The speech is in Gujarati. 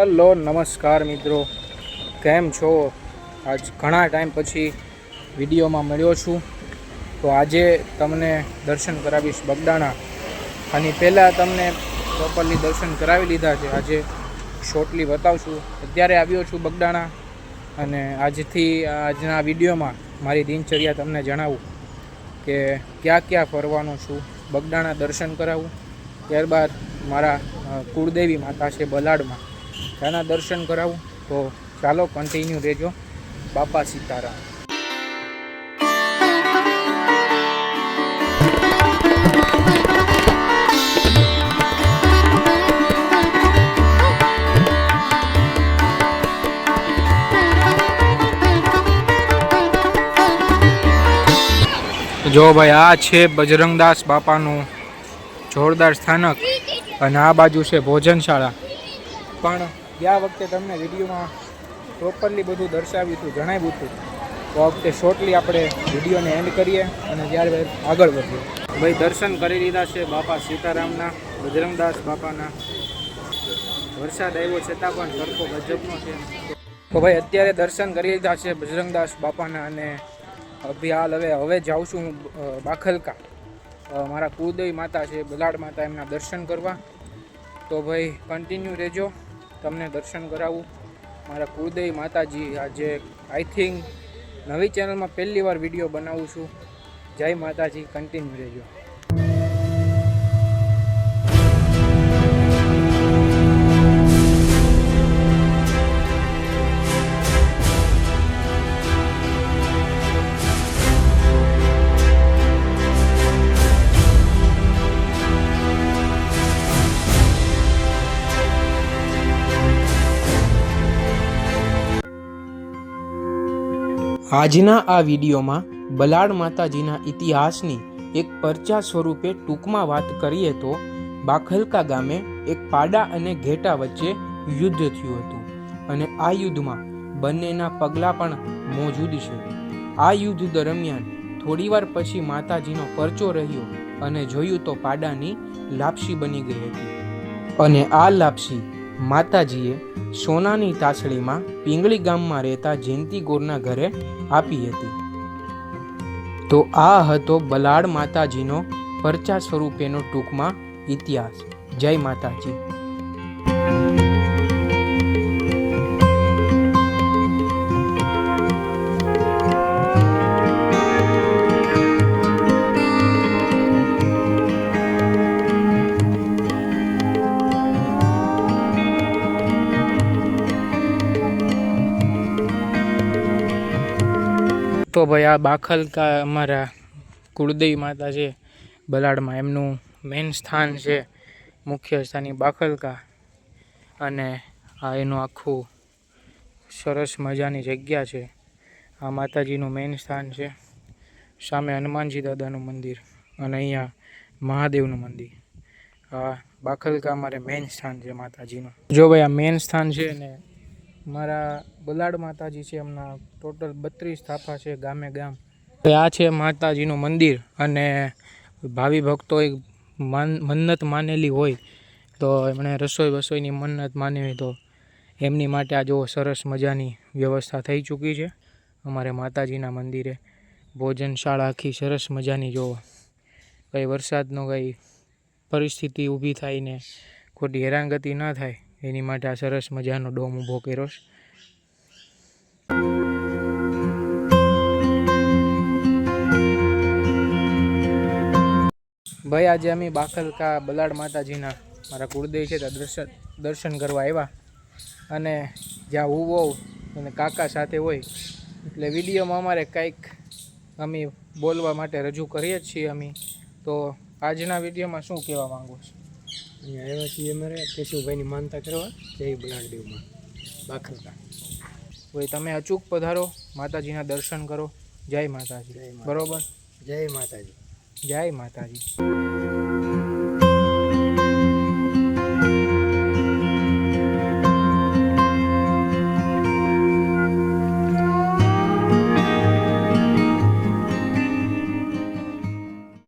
હલો નમસ્કાર મિત્રો, કેમ છો? આજ ઘણા ટાઈમ પછી વિડીયોમાં મળ્યો છું. તો આજે તમને દર્શન કરાવીશ બગદાણા. આની પહેલાં તમને પ્રોપરલી દર્શન કરાવી લીધા છે. આજે શોર્ટલી બતાવશું. અત્યારે આવ્યો છું બગદાણા અને આજના વિડીયોમાં મારી દિનચર્યા તમને જણાવું કે ક્યાં ક્યાં ફરવાનું છું, બગદાણા દર્શન કરાવું, ત્યારબાદ મારા કુળદેવી માતા છે બલાડમાં, ત્યાંના દર્શન કરાવું. તો ચાલો કન્ટિન્યુ રહેજો. બાપા સીતારામ. જો ભાઈ, આ છે બજરંગદાસ બાપાનું જોરદાર સ્થાનક અને આ બાજુ છે ભોજનશાળા. પણ ગયા વખતે તમને વિડીયોમાં પ્રોપરલી બધું દર્શાવ્યું હતું, જણાવ્યું હતું. તો આ વખતે શોર્ટલી આપણે વિડીયોને એન્ડ કરીએ અને ત્યારે આગળ વધીએ. ભાઈ, દર્શન કરી લીધા છે બાપા સીતારામના, બજરંગદાસ બાપાના. વરસાદ આવ્યો છતાં પણ તડકો ગજબનો છે. તો ભાઈ, અત્યારે દર્શન કરી લીધા છે બજરંગદાસ બાપાના અને હવે જાઉં છું બાખલકા. મારા કુળદેવી માતા છે બલાડ માતા, એમના દર્શન કરવા. તો ભાઈ કન્ટિન્યુ રહેજો, તમને દર્શન કરાવું. મારા કુળદેવી માતાજી, આજે આઈ થિંક નવી ચેનલમાં પહેલી વાર વિડીયો બનાવું છું. જય માતાજી, કન્ટિન્યુ રહેજો. આજના આ વિડીયોમાં બલાડ માતાજીના ઇતિહાસની એક પરચા સ્વરૂપે ટૂંકમાં વાત કરીએ તો બાખલકા ગામે એક પાડા અને ઘેટા વચ્ચે યુદ્ધ થયું હતું અને આ યુદ્ધમાં બંનેના પગલાં પણ મોજૂદ છે. આ યુદ્ધ દરમિયાન થોડીવાર પછી માતાજીનો પરચો રહ્યો અને જોયું તો પાડાની લાપસી બની ગઈ હતી અને આ લાપસી માતાજીએ સોનાની તાસળીમાં પિંગળી ગામમાં રહેતા જયંતિ ગોરના ઘરે આપી હતી. તો આ હતો બલાડ માતાજીનો પરચા સ્વરૂપેનો ટૂંકમાં ઇતિહાસ. જય માતાજી. તો ભાઈ, આ બાખલકા અમારા કુળદેવી માતા છે બલાડમાં, એમનું મેઇન સ્થાન છે, મુખ્ય સ્થાની બાખલકા. અને આ એનું આખું સરસ મજાની જગ્યા છે. આ માતાજીનું મેઇન સ્થાન છે. સામે હનુમાનજી દાદાનું મંદિર અને અહીંયા મહાદેવનું મંદિર. આ બાખલકા અમારે મેઇન સ્થાન છે માતાજીનું. જો ભાઈ, આ મેઇન સ્થાન છે ને મારા બલાડ માતાજી છે, એમના ટોટલ 32 સ્થાપા છે ગામે ગામ. આ છે માતાજીનું મંદિર અને ભાવિ ભક્તોએ મન્નત માનેલી હોય તો એમણે રસોઈની મન્નત માની હોય તો એમની માટે આ જો સરસ મજાની વ્યવસ્થા થઈ ચૂકી છે અમારે માતાજીના મંદિરે. ભોજનશાળા આખી સરસ મજાની. જો કંઈ વરસાદનો કંઈ પરિસ્થિતિ ઊભી થાય ને ખોટી હેરાનગતિ ના થાય એની માટે આ સરસ મજાનો ડોમ ઊભો કર્યો છે. ભાઈ, આજે અમે બાખલકા બલાડ માતાજીના, મારા કુળદેવી છે ત્યાં દર્શન કરવા આવ્યા અને જ્યાં હું હોઉં અને કાકા સાથે હોય એટલે વિડીયોમાં અમારે કંઈક અમે બોલવા માટે રજૂ કરીએ જ છીએ અમે. તો આજના વિડીયોમાં શું કહેવા માંગુ છું? અહીંયા આવ્યા છીએ અમારે કેશુભાઈની માનતા કરવા જય બલાડદેવમાં બાખલકા. ભાઈ, તમે અચૂક પધારો, માતાજીના દર્શન કરો. જય માતાજી. બરોબર? જય માતાજી. જય માતાજી.